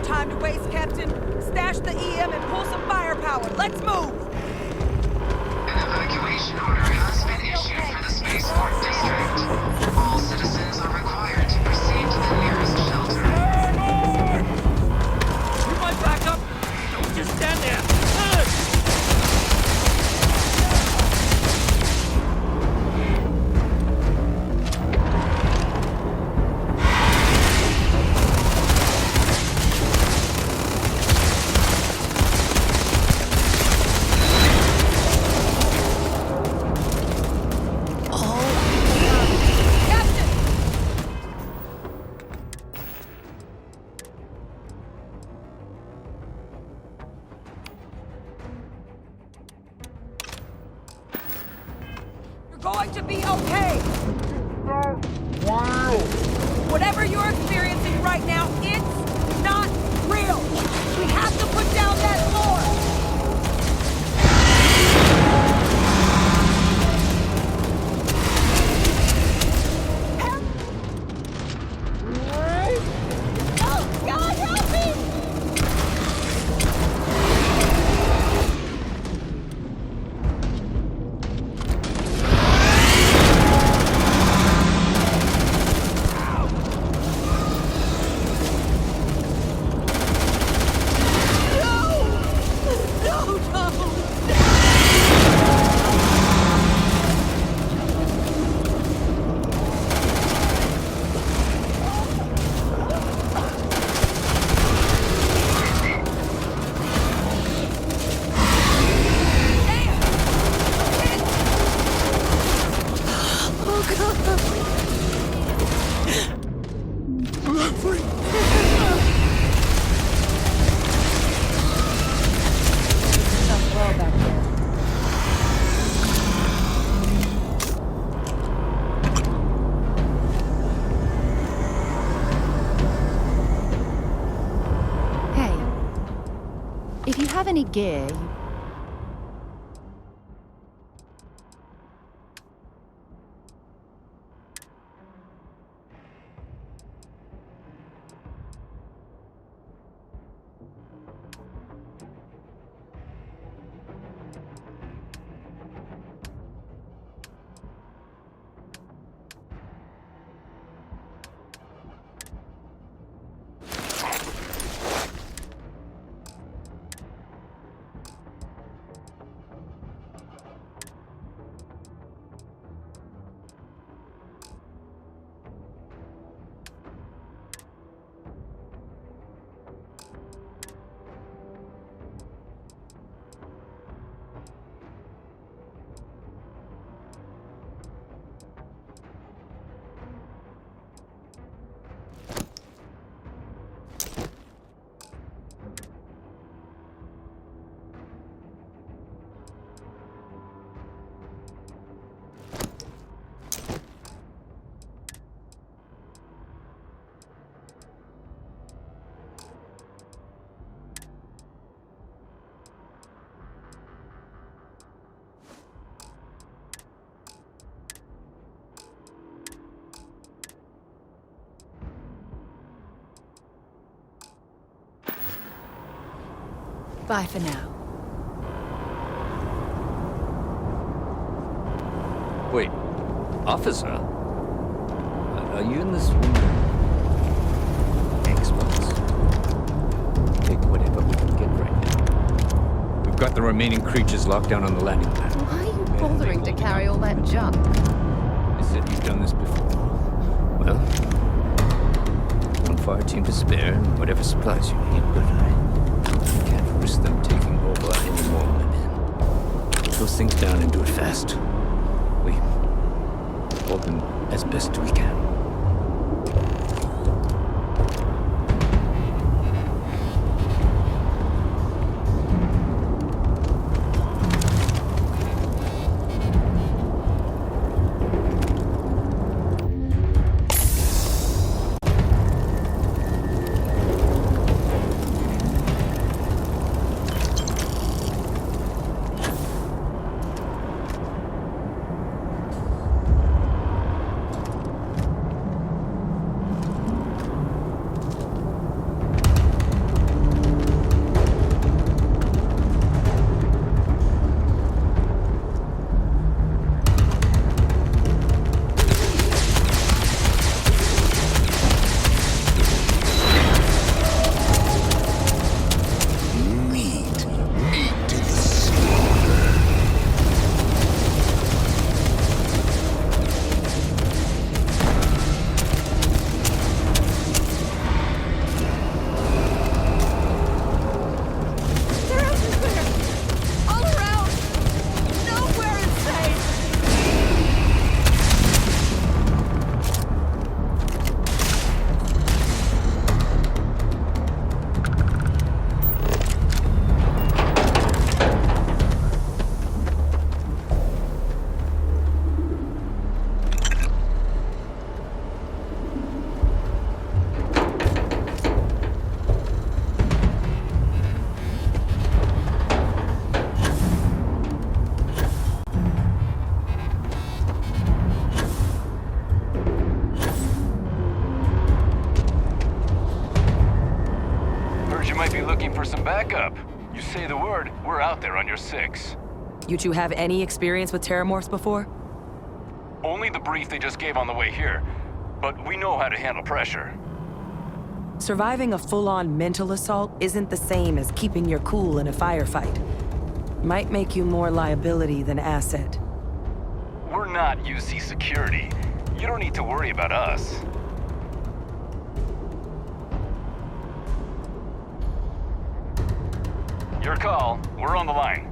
Time to waste, Captain. Stash the EM and pull some firepower. Let's move! An evacuation order has been issued for the spaceport district. All citizens are required to proceed to the nearest shelter. You might back up! Don't just stand there! Going to be okay! Whatever you're experiencing right now, it's not real! We have to put down that floor! Oh, God, help me! If you have any gear, bye for now. Wait, officer? Are you in this room? Experts. Take whatever we can get right now. We've got the remaining creatures locked down on the landing pad. Why are you bothering to carry all that junk? They said you've done this before. Well, one fire team to spare and whatever supplies you need, but I can't risk them taking over any more men. Put those things down and do it fast. We hold them as best we can. Sector 6. You two have any experience with Terrormorphs before? Only the brief they just gave on the way here, but we know how to handle pressure. Surviving a full-on mental assault isn't the same as keeping your cool in a firefight. Might make you more liability than asset. We're not UC security. You don't need to worry about us. Your call. We're on the line.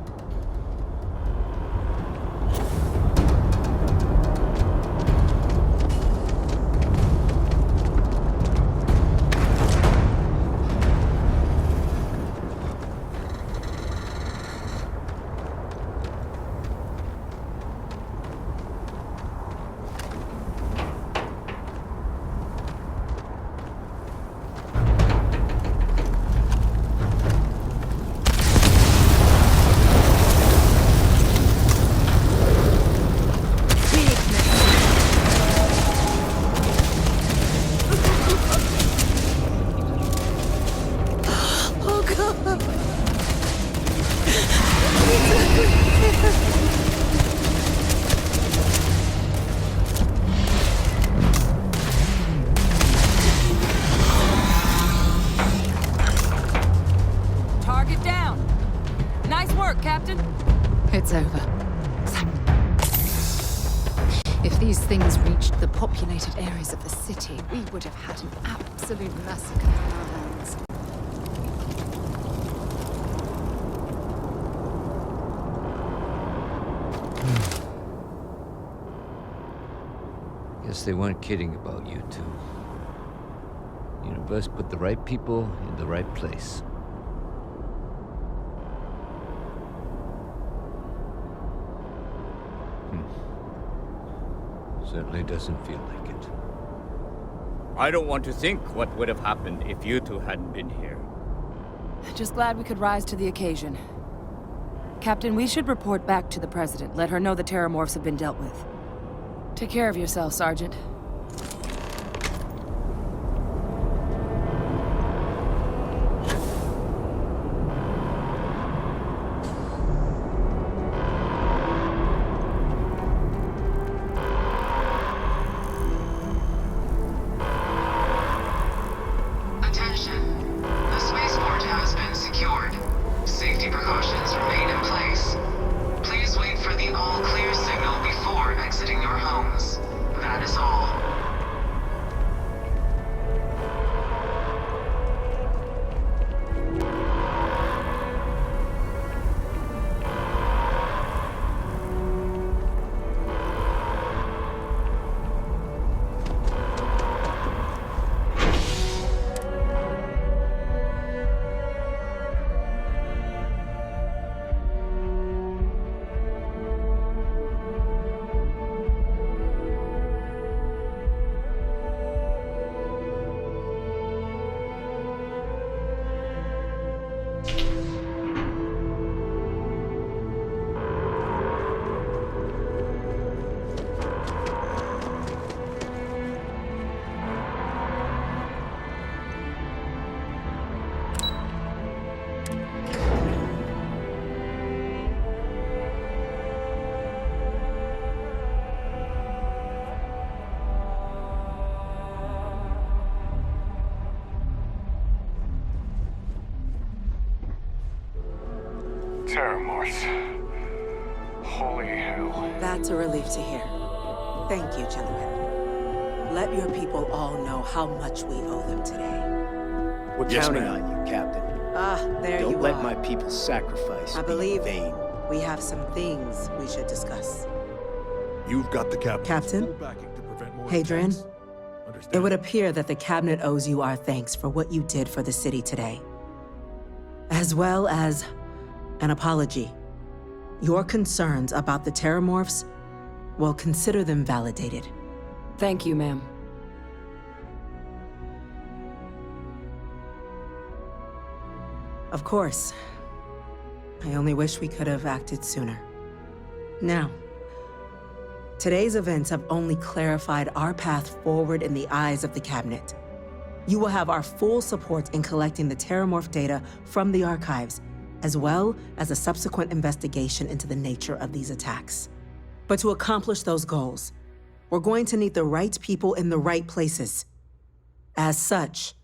Target down. Nice work, Captain. It's over. If these things reached the populated areas of the city, we would have had an absolute massacre on our hands. Guess they weren't kidding about you two. Universe put the right people in the right place. Certainly doesn't feel like it. I don't want to think what would have happened if you two hadn't been here. Just glad we could rise to the occasion. Captain, we should report back to the President. Let her know the Terrormorphs have been dealt with. Take care of yourself, Sergeant. Attention. The spaceport has been secured. Safety precautions remain in place. Please wait for the all-clear signal before exiting your homes. That is all. Terrormorphs. Holy hell. That's a relief to hear. Thank you, gentlemen. Let your people all know how much we owe them today. We're counting on you, Captain. There you Don't let are. my people's sacrifice I be believe in vain. we have some things we should discuss. You've got the captain's Captain? full backing to prevent more Hadrian? attacks. Understand? It would appear that the Cabinet owes you our thanks for what you did for the city today, as well as an apology. Your concerns about the Terrormorphs, well, consider them validated. Thank you, ma'am. Of course. I only wish we could have acted sooner. Now, today's events have only clarified our path forward in the eyes of the Cabinet. You will have our full support in collecting the Terrormorph data from the archives as well as a subsequent investigation into the nature of these attacks. But to accomplish those goals, we're going to need the right people in the right places. As such,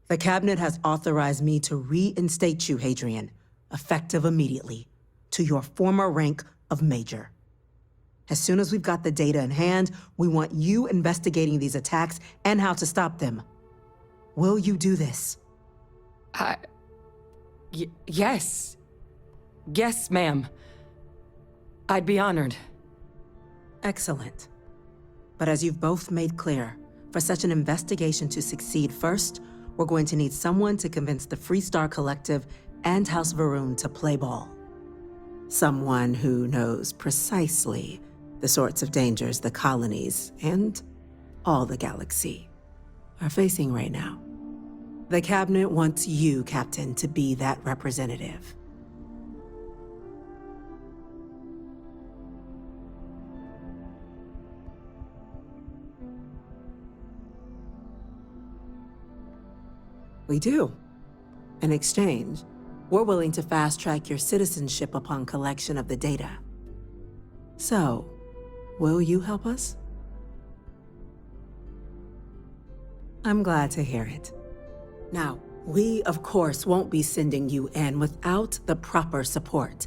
the Cabinet has authorized me to reinstate you, Hadrian, effective immediately, to your former rank of Major. As soon as we've got the data in hand, we want you investigating these attacks and how to stop them. Will you do this? Yes. Yes, ma'am. I'd be honored. Excellent. But as you've both made clear, for such an investigation to succeed first, we're going to need someone to convince the Freestar Collective and House Varun to play ball. Someone who knows precisely the sorts of dangers the colonies and all the galaxy are facing right now. The Cabinet wants you, Captain, to be that representative. We do. In exchange, we're willing to fast-track your citizenship upon collection of the data. So, will you help us? I'm glad to hear it. Now, we, of course, won't be sending you in without the proper support.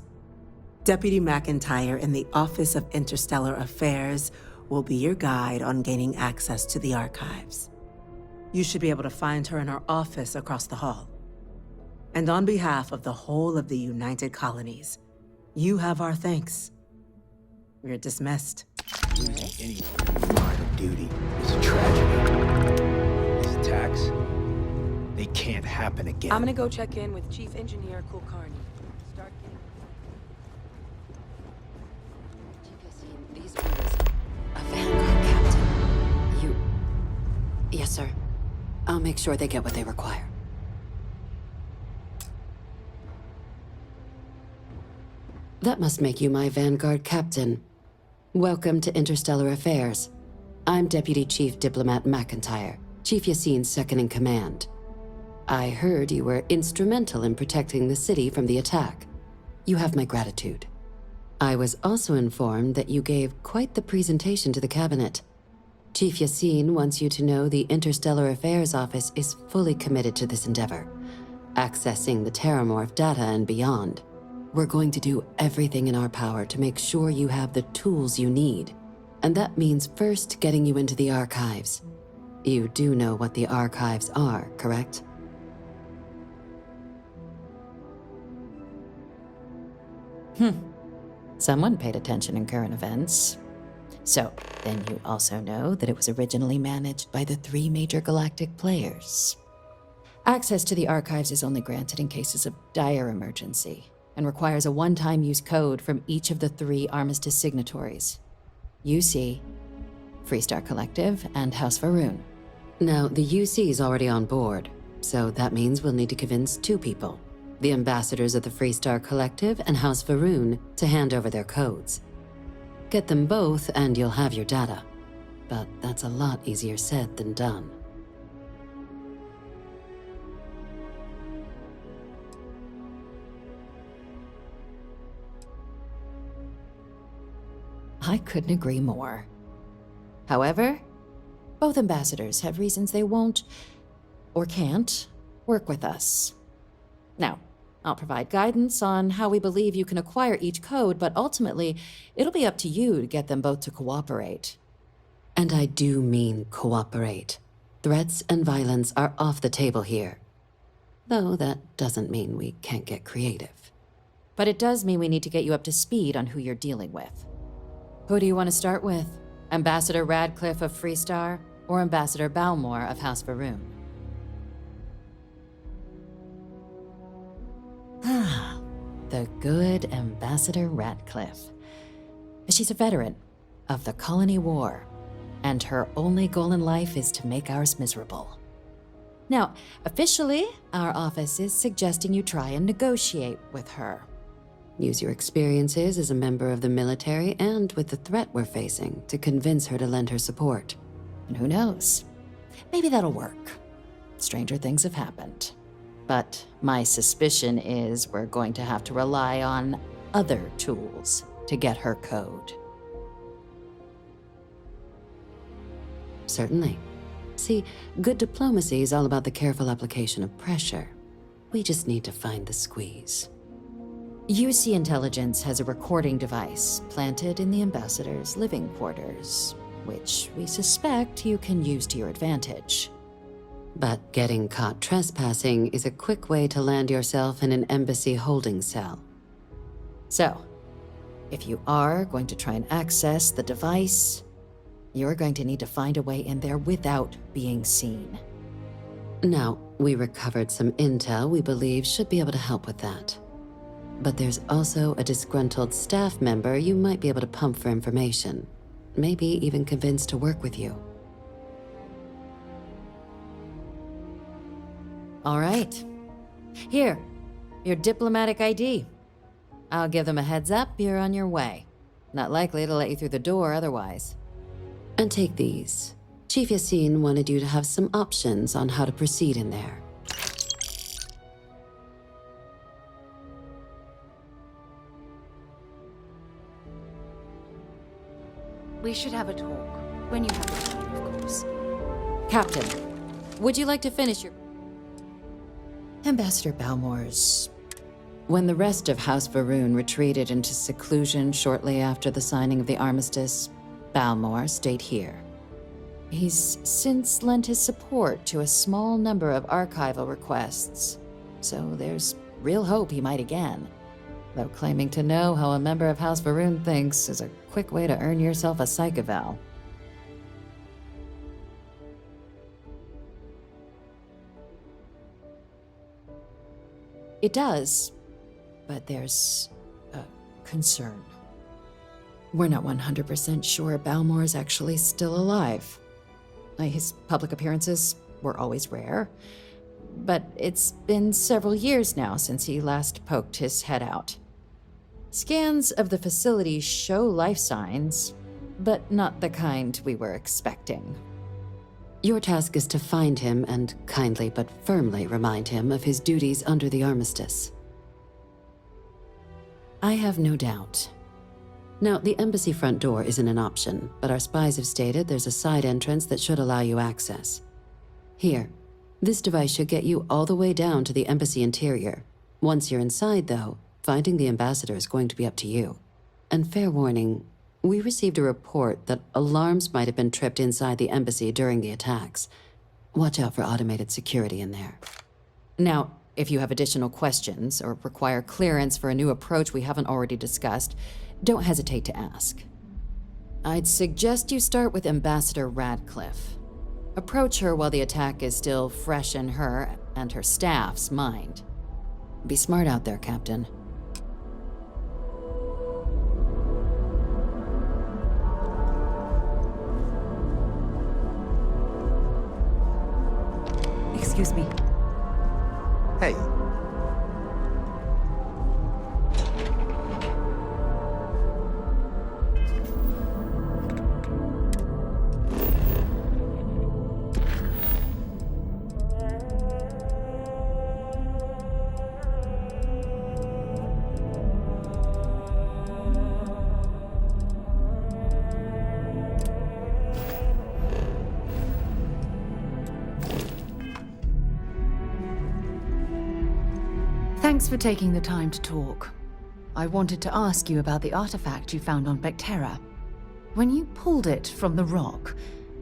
Deputy McIntyre in the Office of Interstellar Affairs will be your guide on gaining access to the archives. You should be able to find her in her office across the hall. And on behalf of the whole of the United Colonies, you have our thanks. You're dismissed. Losing anyone in the line of duty is a tragedy. These attacks, they can't happen again. I'm gonna go check in with Chief Engineer Kulkarni. Start getting... These orders. A Vanguard captain. You... Yes, sir. I'll make sure they get what they require. That must make you my Vanguard captain. Welcome to Interstellar Affairs. I'm Deputy Chief Diplomat McIntyre, Chief Yassine's second-in-command. I heard you were instrumental in protecting the city from the attack. You have my gratitude. I was also informed that you gave quite the presentation to the Cabinet. Chief Yassine wants you to know the Interstellar Affairs Office is fully committed to this endeavor, accessing the Terrormorph data and beyond. We're going to do everything in our power to make sure you have the tools you need. And that means first getting you into the archives. You do know what the archives are, correct? Someone paid attention in current events. So, then you also know that it was originally managed by the 3 major galactic players. Access to the archives is only granted in cases of dire emergency, and requires a one-time use code from each of the 3 armistice signatories. UC, Freestar Collective, and House Varun. Now, the UC is already on board, so that means we'll need to convince 2 people. The ambassadors of the Freestar Collective and House Varun to hand over their codes. Get them both and you'll have your data. But that's a lot easier said than done. I couldn't agree more. However, both ambassadors have reasons they won't, or can't, work with us. Now, I'll provide guidance on how we believe you can acquire each code, but ultimately, it'll be up to you to get them both to cooperate. And I do mean cooperate. Threats and violence are off the table here. Though that doesn't mean we can't get creative. But it does mean we need to get you up to speed on who you're dealing with. Who do you want to start with? Ambassador Radcliffe of Freestar, or Ambassador Balmore of House Varun? The good Ambassador Radcliffe. She's a veteran of the Colony War, and her only goal in life is to make ours miserable. Now, officially, our office is suggesting you try and negotiate with her. Use your experiences as a member of the military and with the threat we're facing to convince her to lend her support. And who knows? Maybe that'll work. Stranger things have happened. But my suspicion is we're going to have to rely on other tools to get her code. Certainly. See, good diplomacy is all about the careful application of pressure. We just need to find the squeeze. UC Intelligence has a recording device planted in the ambassador's living quarters, which we suspect you can use to your advantage. But getting caught trespassing is a quick way to land yourself in an embassy holding cell. So, if you are going to try and access the device, you're going to need to find a way in there without being seen. Now, we recovered some intel we believe should be able to help with that. But there's also a disgruntled staff member you might be able to pump for information. Maybe even convince to work with you. All right. Here, your diplomatic ID. I'll give them a heads up you're on your way. Not likely to let you through the door otherwise. And take these. Chief Yassine wanted you to have some options on how to proceed in there. We should have a talk. When you have the time, of course. Captain, would you like to finish your... Ambassador Balmore's... When the rest of House Varun retreated into seclusion shortly after the signing of the armistice, Balmore stayed here. He's since lent his support to a small number of archival requests, so there's real hope he might again. Though claiming to know how a member of House Varun thinks is a quick way to earn yourself a psych eval. It does, but there's a concern. We're not 100% sure Balmore is actually still alive. His public appearances were always rare, but it's been several years now since he last poked his head out. Scans of the facility show life signs, but not the kind we were expecting. Your task is to find him and kindly but firmly remind him of his duties under the armistice. I have no doubt. Now, the embassy front door isn't an option, but our spies have stated there's a side entrance that should allow you access. Here, this device should get you all the way down to the embassy interior. Once you're inside, though, finding the ambassador is going to be up to you. And fair warning, we received a report that alarms might have been tripped inside the embassy during the attacks. Watch out for automated security in there. Now, if you have additional questions or require clearance for a new approach we haven't already discussed, don't hesitate to ask. I'd suggest you start with Ambassador Radcliffe. Approach her while the attack is still fresh in her and her staff's mind. Be smart out there, Captain. Excuse me. Hey. Thanks for taking the time to talk. I wanted to ask you about the artifact you found on Bactera. When you pulled it from the rock,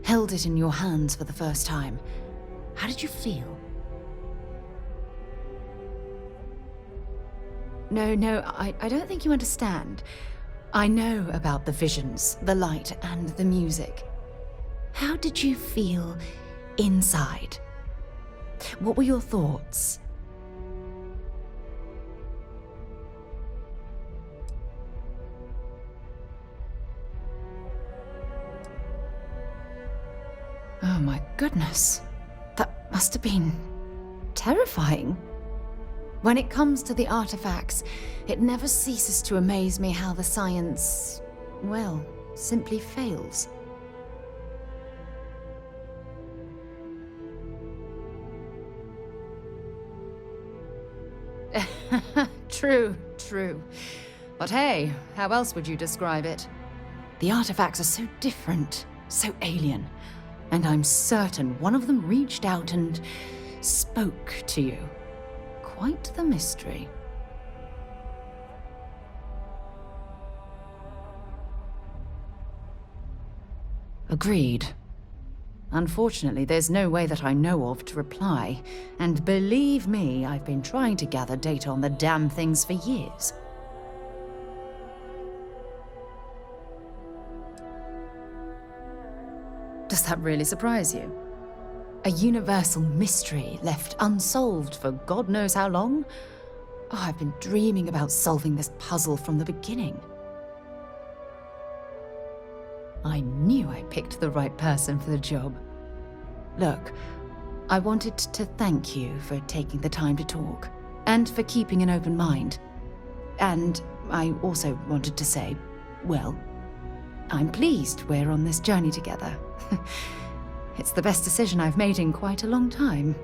held it in your hands for the first time, how did you feel? No, I don't think you understand. I know about the visions, the light, and the music. How did you feel inside? What were your thoughts? Oh my goodness. That must have been terrifying. When it comes to the artifacts, it never ceases to amaze me how the science, well, simply fails. True, true. But hey, how else would you describe it? The artifacts are so different, so alien. And I'm certain one of them reached out and spoke to you. Quite the mystery. Agreed. Unfortunately, there's no way that I know of to reply. And believe me, I've been trying to gather data on the damn things for years. Does that really surprise you? A universal mystery left unsolved for God knows how long? Oh, I've been dreaming about solving this puzzle from the beginning. I knew I picked the right person for the job. Look, I wanted to thank you for taking the time to talk, and for keeping an open mind. And I also wanted to say, well, I'm pleased we're on this journey together. It's the best decision I've made in quite a long time.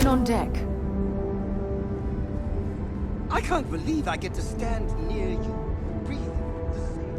On deck. I can't believe I get to stand near you, breathing the same.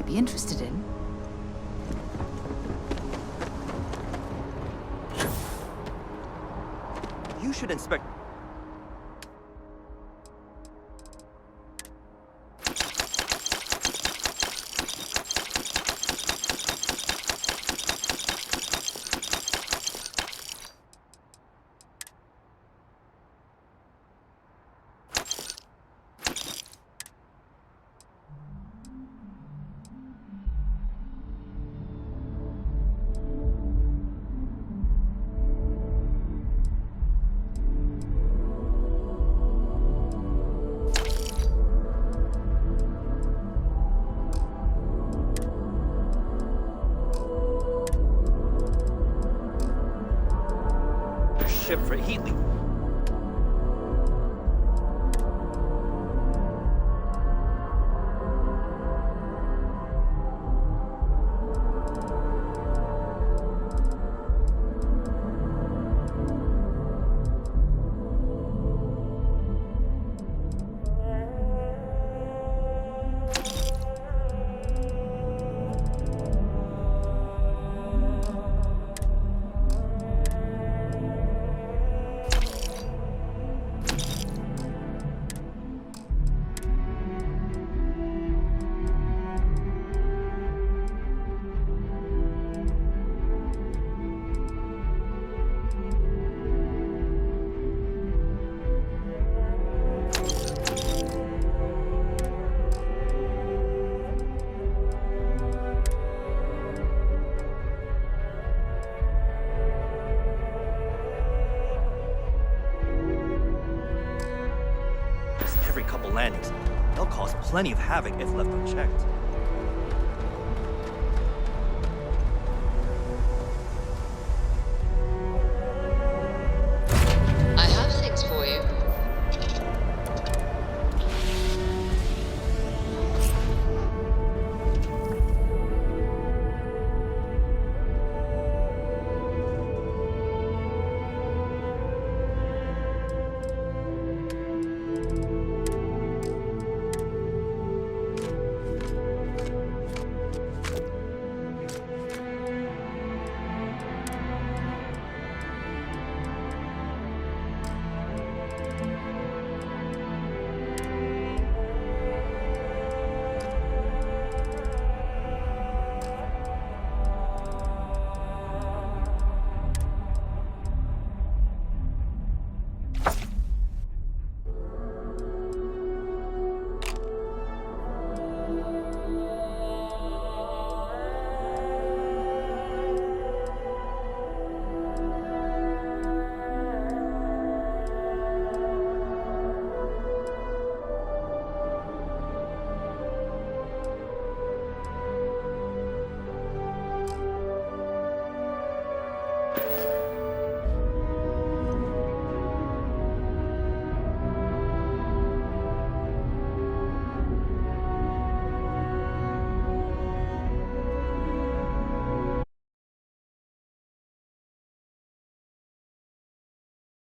might be interested in. You should inspect. Ship for heat leak. Every couple landings, they'll cause plenty of havoc if left unchecked.